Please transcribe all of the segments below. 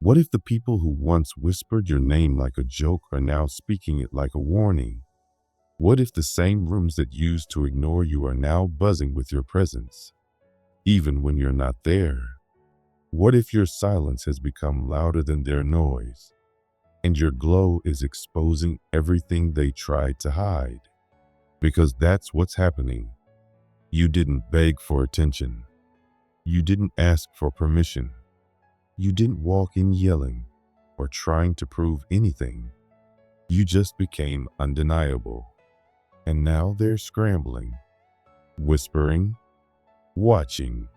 What if the people who once whispered your name like a joke are now speaking it like a warning? What if the same rooms that used to ignore you are now buzzing with your presence, even when you're not there? What if your silence has become louder than their noise, and your glow is exposing everything they tried to hide? Because that's what's happening. You didn't beg for attention. You didn't ask for permission. You didn't walk in yelling or trying to prove anything. You just became undeniable. And now they're scrambling, whispering, watching,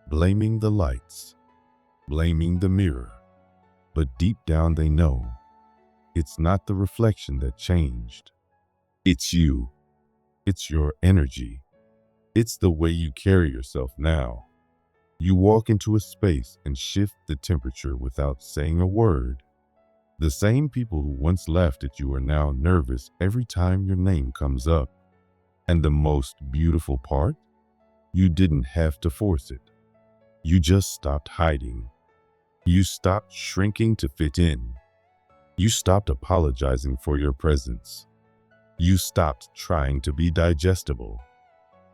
blaming the lights, blaming the mirror. But deep down they know it's not the reflection that changed. It's you. It's your energy. It's the way you carry yourself now. You walk into a space and shift the temperature without saying a word. The same people who once laughed at you are now nervous every time your name comes up. And the most beautiful part? You didn't have to force it. You just stopped hiding. You stopped shrinking to fit in. You stopped apologizing for your presence. You stopped trying to be digestible.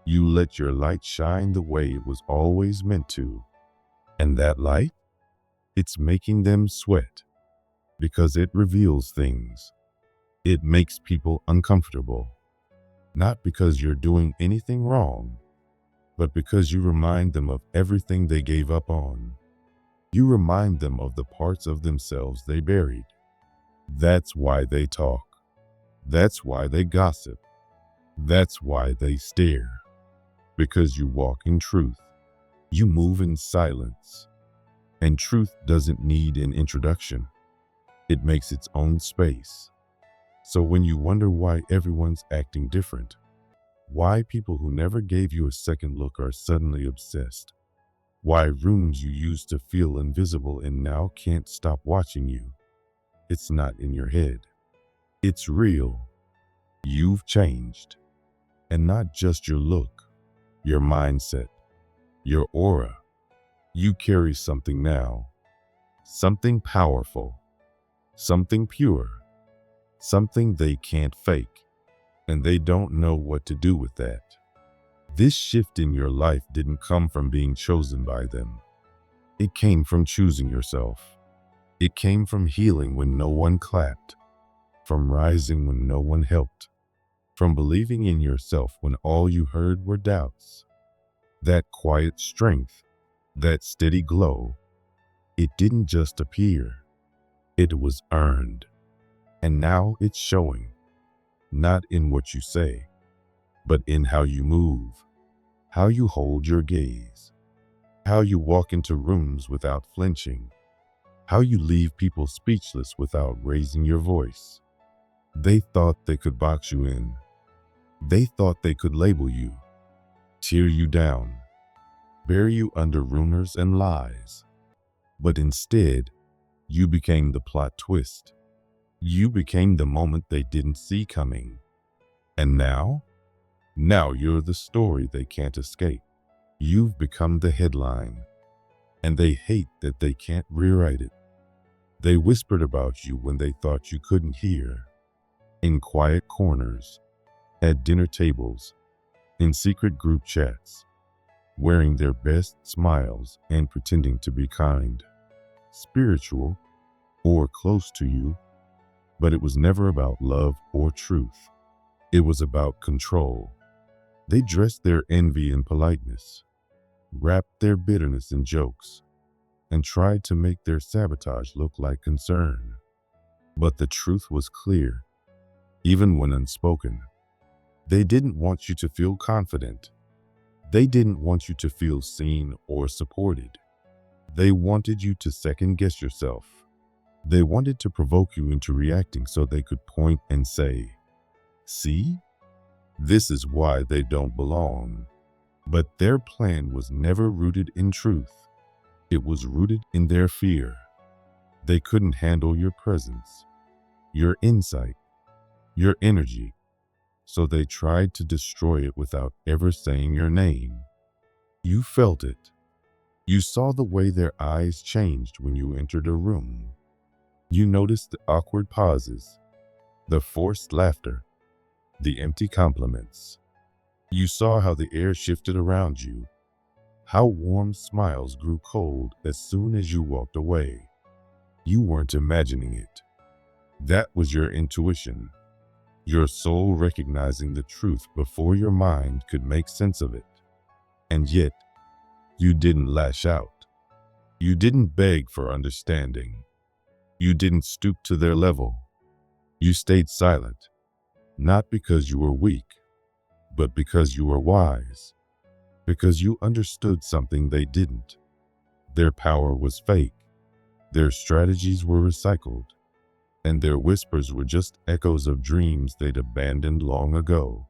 You let your light shine the way it was always meant to. And that light? It's making them sweat. Because it reveals things. It makes people uncomfortable. Not because you're doing anything wrong, but because you remind them of everything they gave up on. You remind them of the parts of themselves they buried. That's why they talk. That's why they gossip. That's why they stare. Because you walk in truth. You move in silence. And truth doesn't need an introduction. It makes its own space. So when you wonder why everyone's acting different, why people who never gave you a second look are suddenly obsessed, why rooms you used to feel invisible and now can't stop watching you, it's not in your head. It's real. You've changed. And not just your look, your mindset, your aura. You carry something now. Something powerful. Something pure. Something they can't fake. And they don't know what to do with that. This shift in your life didn't come from being chosen by them. It came from choosing yourself. It came from healing when no one clapped, from rising when no one helped, from believing in yourself when all you heard were doubts. That quiet strength, that steady glow, it didn't just appear. It was earned. And now it's showing, not in what you say, but in how you move, how you hold your gaze, how you walk into rooms without flinching, how you leave people speechless without raising your voice. They thought they could box you in. They thought they could label you, tear you down, bury you under rumors and lies. But instead, you became the plot twist. You became the moment they didn't see coming. And now you're the story they can't escape. You've become the headline. And they hate that they can't rewrite it. They whispered about you when they thought you couldn't hear. In quiet corners, at dinner tables, in secret group chats, wearing their best smiles and pretending to be kind, spiritual, or close to you. But it was never about love or truth. It was about control. They dressed their envy in politeness, wrapped their bitterness in jokes, and tried to make their sabotage look like concern. But the truth was clear, even when unspoken. They didn't want you to feel confident. They didn't want you to feel seen or supported. They wanted you to second-guess yourself. They wanted to provoke you into reacting so they could point and say, "See? This is why they don't belong." But their plan was never rooted in truth. It was rooted in their fear. They couldn't handle your presence, your insight, your energy, so they tried to destroy it without ever saying your name. You felt it. You saw the way their eyes changed when you entered a room. You noticed the awkward pauses, the forced laughter, the empty compliments. You saw how the air shifted around you, how warm smiles grew cold as soon as you walked away. You weren't imagining it. That was your intuition, your soul recognizing the truth before your mind could make sense of it. And yet, you didn't lash out. You didn't beg for understanding. You didn't stoop to their level. You stayed silent, not because you were weak, but because you were wise, because you understood something they didn't. Their power was fake, their strategies were recycled, and their whispers were just echoes of dreams they'd abandoned long ago.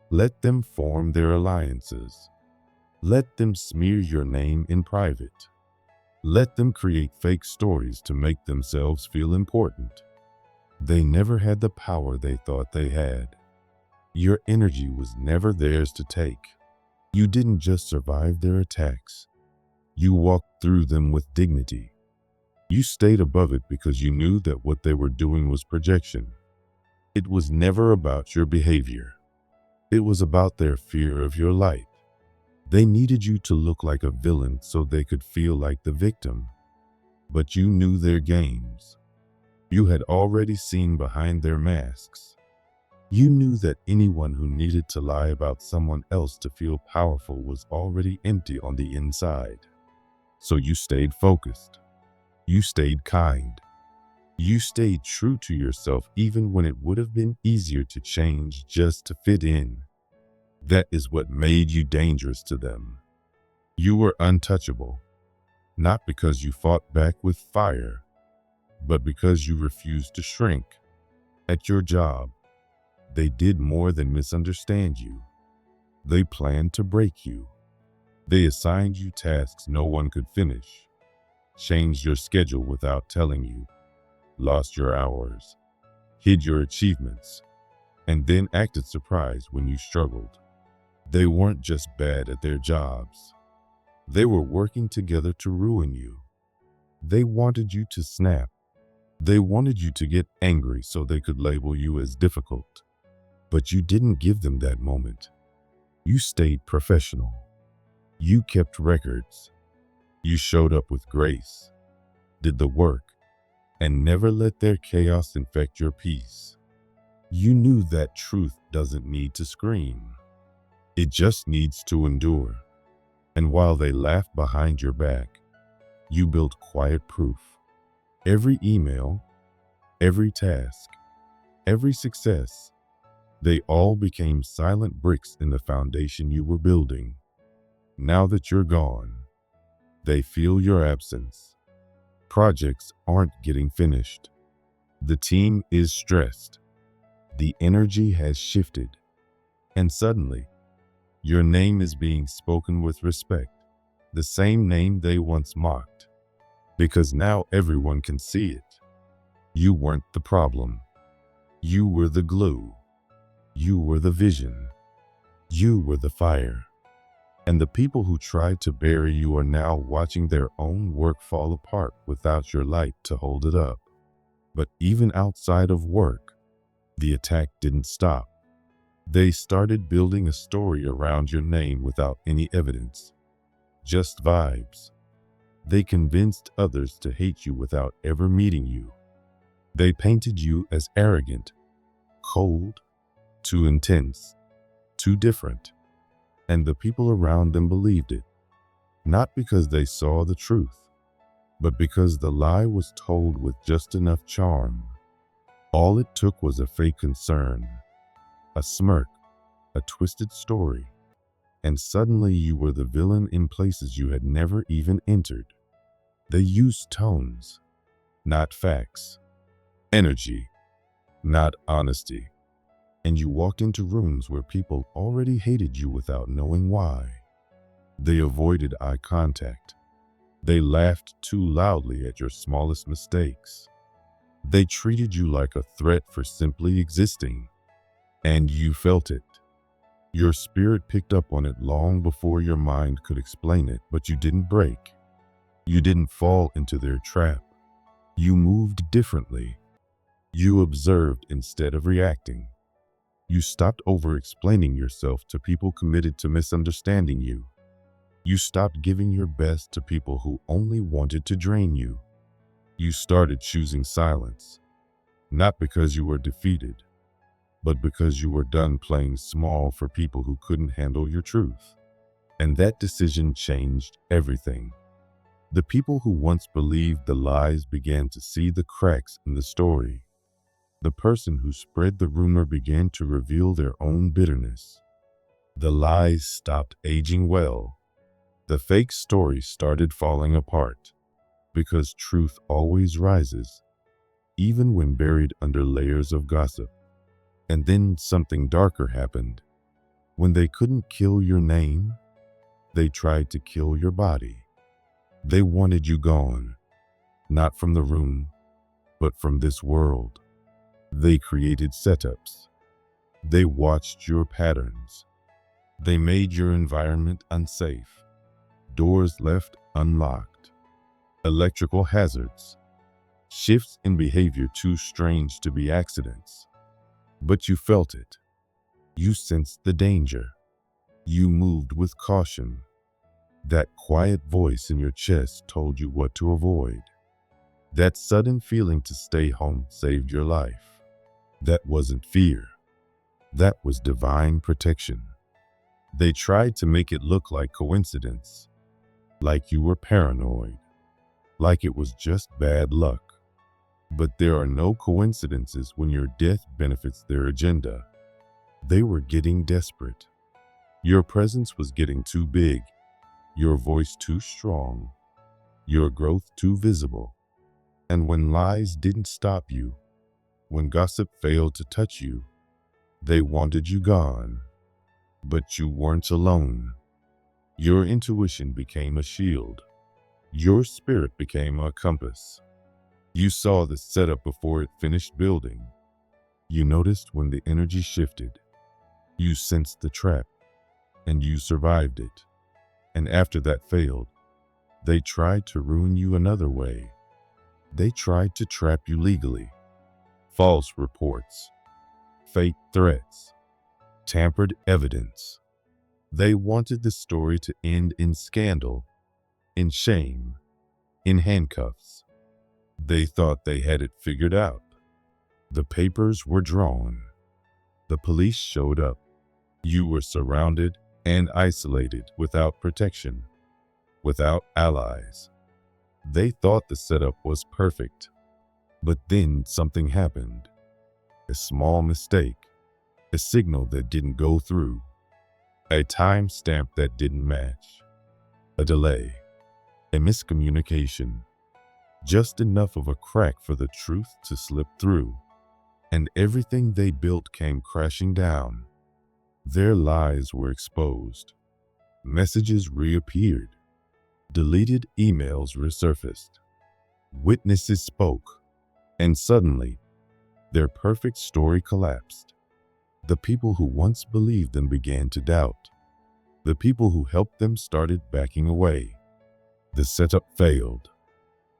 Let them form their alliances. Let them smear your name in private. Let them create fake stories to make themselves feel important. They never had the power they thought they had. Your energy was never theirs to take. You didn't just survive their attacks. You walked through them with dignity. You stayed above it because you knew that what they were doing was projection. It was never about your behavior. It was about their fear of your light. They needed you to look like a villain so they could feel like the victim. But you knew their games. You had already seen behind their masks. You knew that anyone who needed to lie about someone else to feel powerful was already empty on the inside. So you stayed focused. You stayed kind. You stayed true to yourself even when it would have been easier to change just to fit in. That is what made you dangerous to them. You were untouchable, not because you fought back with fire, but because you refused to shrink. At your job, they did more than misunderstand you. They planned to break you. They assigned you tasks no one could finish, changed your schedule without telling you, lost your hours, hid your achievements, and then acted surprised when you struggled. They weren't just bad at their jobs. They were working together to ruin you. They wanted you to snap. They wanted you to get angry so they could label you as difficult. But you didn't give them that moment. You stayed professional. You kept records. You showed up with grace, did the work, and never let their chaos infect your peace. You knew that truth doesn't need to scream. It just needs to endure. And while they laughed behind your back, you built quiet proof. Every email, every task, every success, they all became silent bricks in the foundation you were building. Now that you're gone, they feel your absence. Projects aren't getting finished. The team is stressed. The energy has shifted. And suddenly, your name is being spoken with respect, the same name they once mocked, because now everyone can see it. You weren't the problem. You were the glue. You were the vision. You were the fire. And the people who tried to bury you are now watching their own work fall apart without your light to hold it up. But even outside of work, the attack didn't stop. They started building a story around your name without any evidence, just vibes. They convinced others to hate you without ever meeting you. They painted you as arrogant, cold, too intense, too different. And the people around them believed it, not because they saw the truth, but because the lie was told with just enough charm. All it took was a fake concern, a smirk, a twisted story, and suddenly you were the villain in places you had never even entered. They used tones, not facts, energy, not honesty, and you walked into rooms where people already hated you without knowing why. They avoided eye contact. They laughed too loudly at your smallest mistakes. They treated you like a threat for simply existing, and you felt it. Your spirit picked up on it long before your mind could explain it, but you didn't break. You didn't fall into their trap. You moved differently. You observed instead of reacting. You stopped over-explaining yourself to people committed to misunderstanding you. You stopped giving your best to people who only wanted to drain you. You started choosing silence, not because you were defeated, but because you were done playing small for people who couldn't handle your truth. And that decision changed everything. The people who once believed the lies began to see the cracks in the story. The person who spread the rumor began to reveal their own bitterness. The lies stopped aging well. The fake story started falling apart, because truth always rises, even when buried under layers of gossip. And then something darker happened. When they couldn't kill your name, they tried to kill your body. They wanted you gone, not from the room, but from this world. They created setups. They watched your patterns. They made your environment unsafe. Doors left unlocked. Electrical hazards. Shifts in behavior too strange to be accidents. But you felt it. You sensed the danger. You moved with caution. That quiet voice in your chest told you what to avoid. That sudden feeling to stay home saved your life. That wasn't fear. That was divine protection. They tried to make it look like coincidence, like you were paranoid, like it was just bad luck. But there are no coincidences when your death benefits their agenda. They were getting desperate. Your presence was getting too big, your voice too strong, your growth too visible. And when lies didn't stop you, when gossip failed to touch you, they wanted you gone. But you weren't alone. Your intuition became a shield. Your spirit became a compass. You saw the setup before it finished building. You noticed when the energy shifted. You sensed the trap, and you survived it. And after that failed, they tried to ruin you another way. They tried to trap you legally. False reports, fake threats, tampered evidence. They wanted the story to end in scandal, in shame, in handcuffs. They thought they had it figured out. The papers were drawn. The police showed up. You were surrounded and isolated, without protection, without allies. They thought the setup was perfect. But then something happened. A small mistake, a signal that didn't go through, a timestamp that didn't match, a delay, a miscommunication, just enough of a crack for the truth to slip through. And everything they built came crashing down. Their lies were exposed. Messages reappeared. Deleted emails resurfaced. Witnesses spoke. And suddenly, their perfect story collapsed. The people who once believed them began to doubt. The people who helped them started backing away. The setup failed,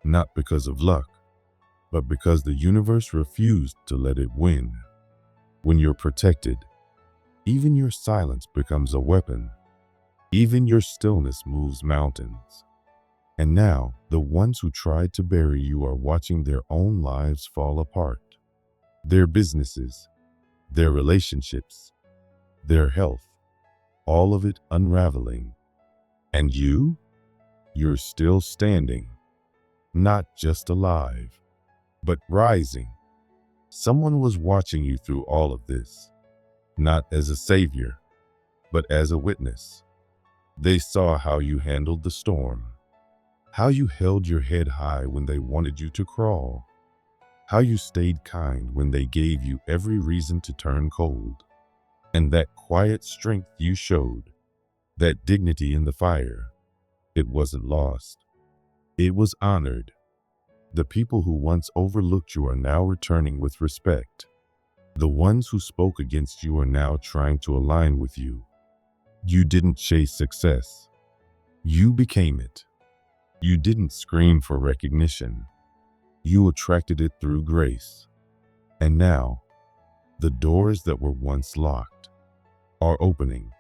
not because of luck, but because the universe refused to let it win. When you're protected, even your silence becomes a weapon. Even your stillness moves mountains. And now, the ones who tried to bury you are watching their own lives fall apart. Their businesses, their relationships, their health, all of it unraveling. And you're still standing, not just alive, but rising. Someone was watching you through all of this, not as a savior, but as a witness. They saw how you handled the storm. How you held your head high when they wanted you to crawl. How you stayed kind when they gave you every reason to turn cold. And that quiet strength you showed, that dignity in the fire, it wasn't lost. It was honored. The people who once overlooked you are now returning with respect. The ones who spoke against you are now trying to align with you. You didn't chase success. You became it. You didn't scream for recognition. You attracted it through grace. And now, the doors that were once locked are opening.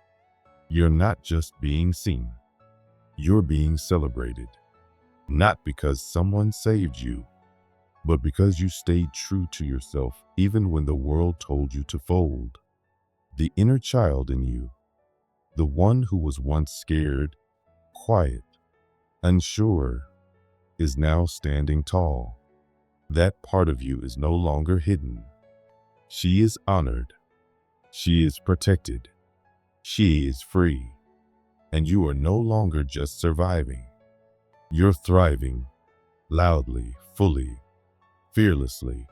You're not just being seen. You're being celebrated. Not because someone saved you, but because you stayed true to yourself even when the world told you to fold. The inner child in you, the one who was once scared, quiet, unsure, is now standing tall. That part of you is no longer hidden. She is honored. She is protected. She is free. And you are no longer just surviving. You're thriving, loudly, fully, fearlessly.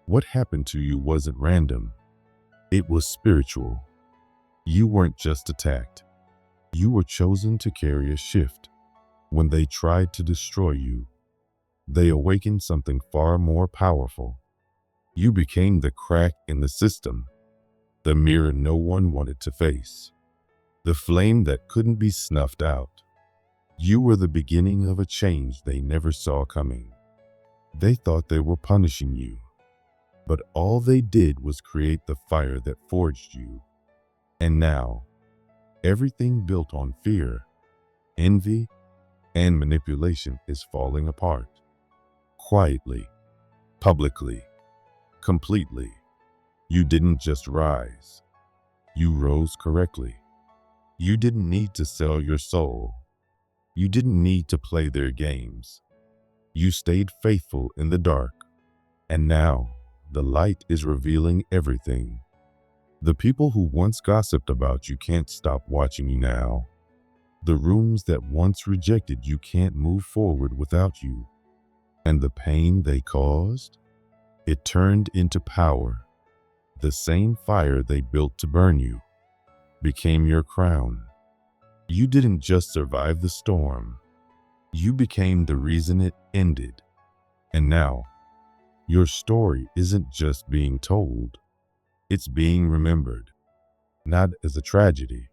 What happened to you wasn't random. It was spiritual. You weren't just attacked. You were chosen to carry a shift. When they tried to destroy you, they awakened something far more powerful. You became the crack in the system, the mirror no one wanted to face, the flame that couldn't be snuffed out. You were the beginning of a change they never saw coming. They thought they were punishing you, but all they did was create the fire that forged you. And now, everything built on fear, envy, and manipulation is falling apart. Quietly, publicly, completely. You didn't just rise. You rose correctly. You didn't need to sell your soul. You didn't need to play their games. You stayed faithful in the dark. And now, the light is revealing everything. The people who once gossiped about you can't stop watching you now. The rooms that once rejected you can't move forward without you. And the pain they caused? It turned into power. The same fire they built to burn you became your crown. You didn't just survive the storm. You became the reason it ended. And now, your story isn't just being told. It's being remembered, not as a tragedy,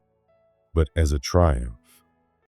but as a triumph.